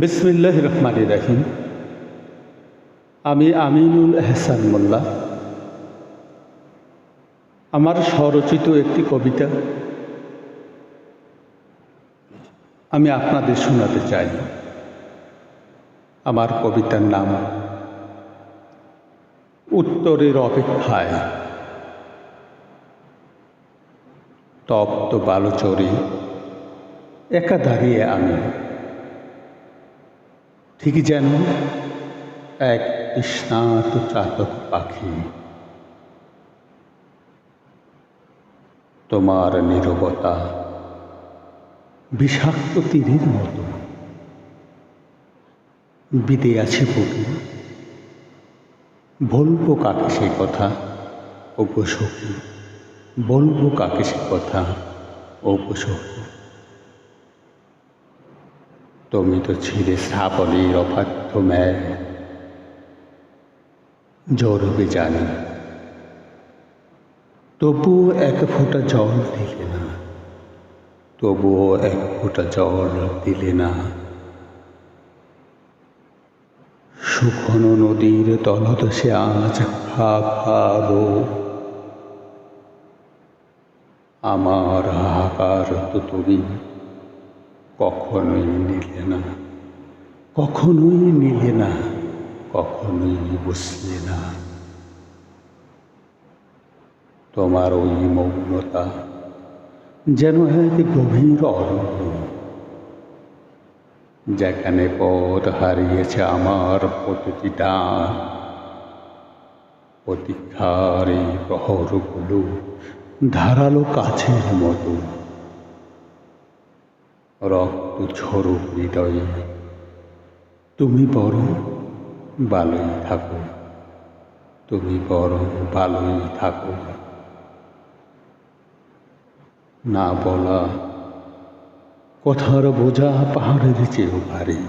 বিসমিল্লাহির রহমানির রহিম। আমি আমিনুল এহসান মোল্লা। আমার স্বরচিত একটি কবিতা আমি আপনাদের শোনাতে চাই। আমার কবিতার নাম উত্তরের অপেক্ষায়। তপ্ত বালুচরে একা দাঁড়িয়ে আমি, ঠিক যেন এক স্নাত চাতক পাখি। তোমার নীরবতা বিষাক্ত তীরের মতো বিদে আছে বুকে। বলবো কাকে সে কথা, ওগো সখী, বলবো কাকে সে কথা, ওগো সখী। তুমি তো ছিলে শ্রাবণের অবাধ্য মেঘ, ঝরবে জানি, তবুও এক ফোঁটা জল দিলে না, তবুও এক ফোঁটা জল দিলে না। শুকনো নদীর তলদেশে আজ খা খাবো, আমার হাহাকার তো তুমি কখনোই নিলে না, কখনোই নিলে না, কখনোই বুঝলে না। তোমার ওই মৌনতা যেন এক গভীর অরণ্য, যেখানে পথ হারিয়েছে আমার প্রতিটি ডাক। প্রতীক্ষার এই প্রহরগুলো ধারালো কাছের মতো, রক্ত ঝরুক হৃদয়ে। তুমি বরং ভালোই থাকো, তুমি বরং ভালোই থাকো। না বলা কথার বোঝা পাহাড়ের চেয়েও ভারী,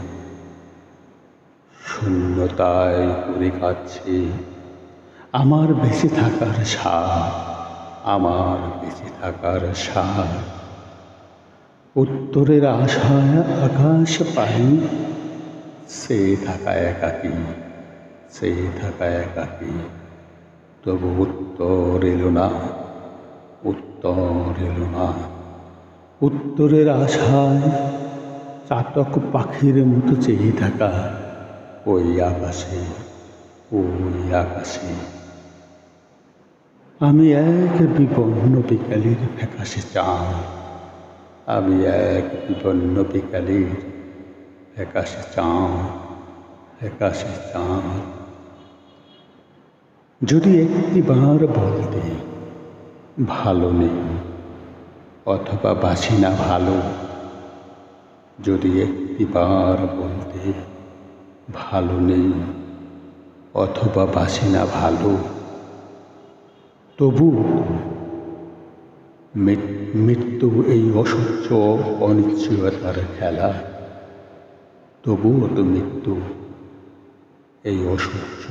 শূন্যতায় ঘুরে কাছে আমার বেঁচে থাকার স্বাদ, আমার বেঁচে থাকার স্বাদ। উত্তরের আশায় আকাশ পাই, সে থাকা একাকী, সে থাকা একাকী। তবু উত্তর এলো না, উত্তর এলো না। উত্তরের আশায় চাতক পাখির মতো চেয়ে থাকা ওই আকাশে, ওই আকাশে। আমি এক বিপন্ন বিকালের ফ্যাকাশে চাঁদ, আমি এক বিপন্ন বিকালের ফ্যাকাশে চাঁদ, ফ্যাকাশে চাঁদ। যদি একটিবার বলতে ভালো নেই অথবা বাসি না ভালো, যদি একটিবার বলতে ভালো নেই অথবা বাসি না ভালো, তবু মৃত্যু এই অসহ্য অনিশ্চয়তার খেলা, তবুও তো মৃত্যু এই অসহ্য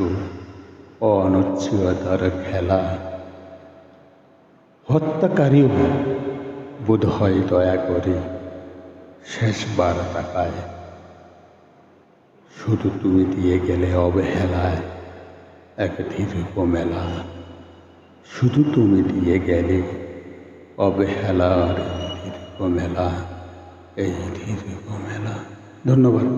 অনিশ্চয়তার খেলা। হত্যাকারীও বোধ হয় দয়া করে শেষবার তাকায়, শুধু তুমি দিয়ে গেলে অবহেলায় এক দীর্ঘ মেলা, শুধু তুমি দিয়ে গেলে অবহেলার দীর্ঘ মেলা, এই দীর্ঘ মেলা। ধন্যবাদ।